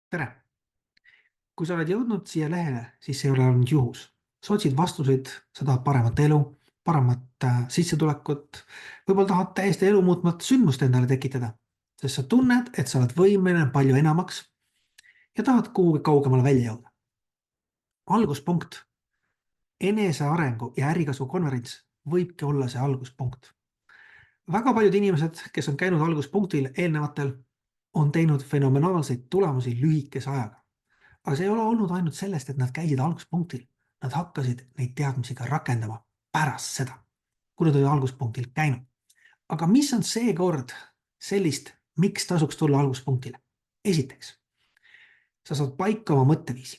Tere! Kui sa oled jõudnud siia lehele, siis see ei ole olnud juhus. Sa otsid vastuseid, sa tahad paremat elu, paremat sissetulekut, võib-olla tahad täiesti elu muutmat sündmust endale tekitada, sest sa tunned, et sa oled võimeline palju enamaks ja tahad kuhugi kaugemale välja jõuda. Alguspunkt, enesearengu ja ärikasvu konverents võibki olla see alguspunkt. Väga paljud inimesed, kes on käinud alguspunktil eelnevatel, on teinud fenomenaalseid tulemusi lühikese ajaga. Aga see ei ole olnud ainult sellest, et nad käisid alguspunktil. Nad hakkasid neid teadmisi ka rakendama pärast seda, kui nad olid alguspunktil käinud. Aga mis on see kord sellist, miks tasuks tulla alguspunktile? Esiteks, sa saad paika oma mõtteviisi.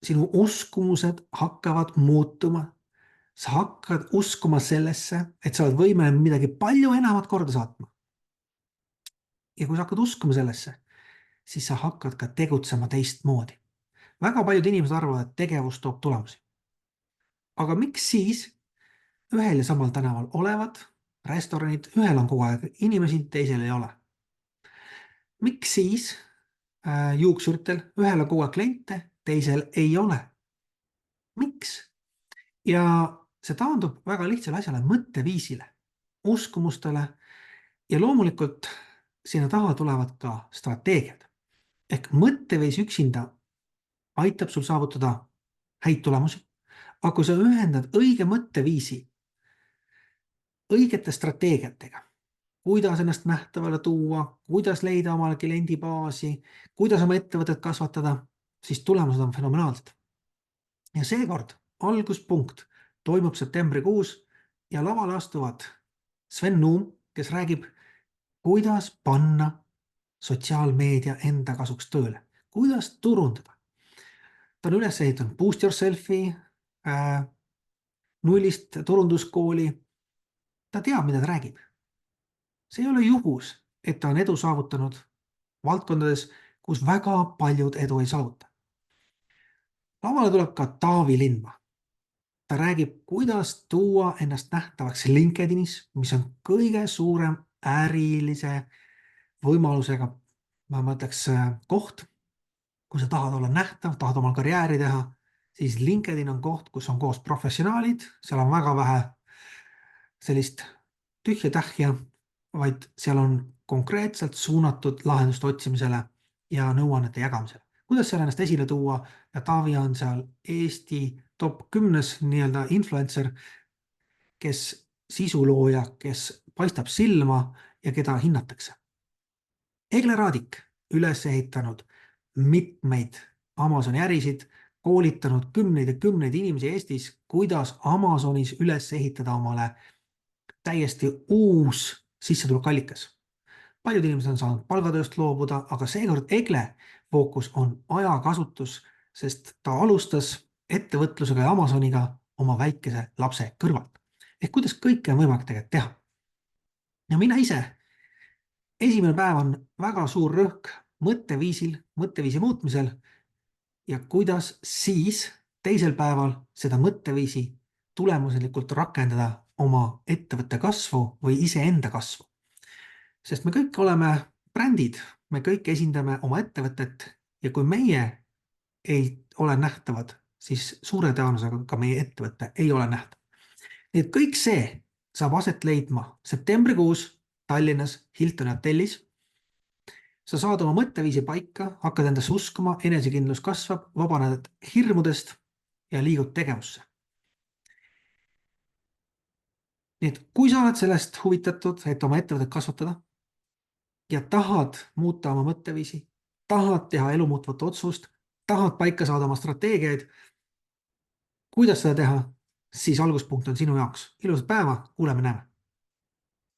Sinu uskumused hakkavad muutuma. Sa hakkad uskuma sellesse, et sa oled võimeline midagi palju enamat korda saatma. Ja kui sa hakkad uskuma sellesse, siis sa hakkad ka tegutsema teistmoodi. Väga paljud inimesed arvavad, et tegevus toob tulemusi. Aga miks siis ühel ja samal tänaval olevad restoranid, ühel on kogu aeg inimesi, teisel ei ole? Miks siis juuksuritel ühel on kogu aeg kliente, teisel ei ole? Miks? Ja see taandub väga lihtsale asjale, mõtteviisile, uskumustele ja loomulikult sinna taha tulevad ka strateegiad. Ehk mõtteviis üksinda aitab sul saavutada häid tulemusi, aga kui sa ühendad õige mõtteviisi õigete strateegiatega, kuidas ennast nähtavale tuua, kuidas leida omale kliendibaasi, kuidas oma ettevõtet kasvatada, siis tulemused on fenomenaalsed. Ja seekord alguspunkt toimub septembrikuus ja lavale astuvad Sven Nuum, kes räägib, kuidas panna sotsiaalmeedia enda kasuks tööle, kuidas turundada. Ta on üles ehitanud Boost Yourselfi, nullist turunduskooli. Ta teab, mida ta räägib. See ei ole juhus, et ta on edu saavutanud valdkondades, kus väga paljud edu ei saavuta. Lavale tuleb ka Taavi Lindma. Ta räägib, kuidas tuua ennast nähtavaks LinkedInis, mis on kõige suurem ärilise võimalusega, ma mõtleks, koht. Kui sa tahad olla nähtav, tahad omal karjääri teha, siis LinkedIn on koht, kus on koos professionaalid, seal on väga vähe sellist tühja tähja, vaid seal on konkreetselt suunatud lahenduste otsimisele ja nõuannete jagamisele. Kuidas seal ennast esile tuua ja Taavi on seal Eesti top 10 nii-öelda influencer, kes sisulooja, kes paistab silma ja keda hinnatakse. Egle Raadik üles ehitanud mitmeid Amazoni ärisid, koolitanud kümneid ja kümneid inimesi Eestis, kuidas Amazonis üles ehitada omale täiesti uus sissetulekuallikas. Paljud inimesed on saanud palgatööst loobuda, aga seekord Egle fookus on ajakasutus, sest ta alustas ettevõtlusega ja Amazoniga oma väikese lapse kõrvalt. Ehk kuidas kõike on võimalik tegelikult teha. Ja mina ise, esimene päev on väga suur rõhk mõtteviisil, mõtteviisi muutmisel ja kuidas siis teisel päeval seda mõtteviisi tulemuslikult rakendada oma ettevõtte kasvu või iseenda kasvu. Sest me kõik oleme brändid, me kõik esindame oma ettevõtet ja kui meie ei ole nähtavad, siis suure tõenäosusega ka meie ettevõte ei ole nähtav. Nii et kõik see saab aset leidma septembrikuus Tallinnas Hiltoni hotellis. Sa saad oma mõtteviisi paika, hakkad endasse uskuma, enesekindlus kasvab, vabaned hirmudest ja liigud tegevusse. Nii et kui sa oled sellest huvitatud, et oma ettevõtet kasvatada ja tahad muuta oma mõtteviisi, tahad teha elu muutvat otsust, tahad paika saada oma strateegiaid, kuidas seda teha, siis alguspunkt on sinu jaoks. Ilusat päeva, kuuleme, näeme.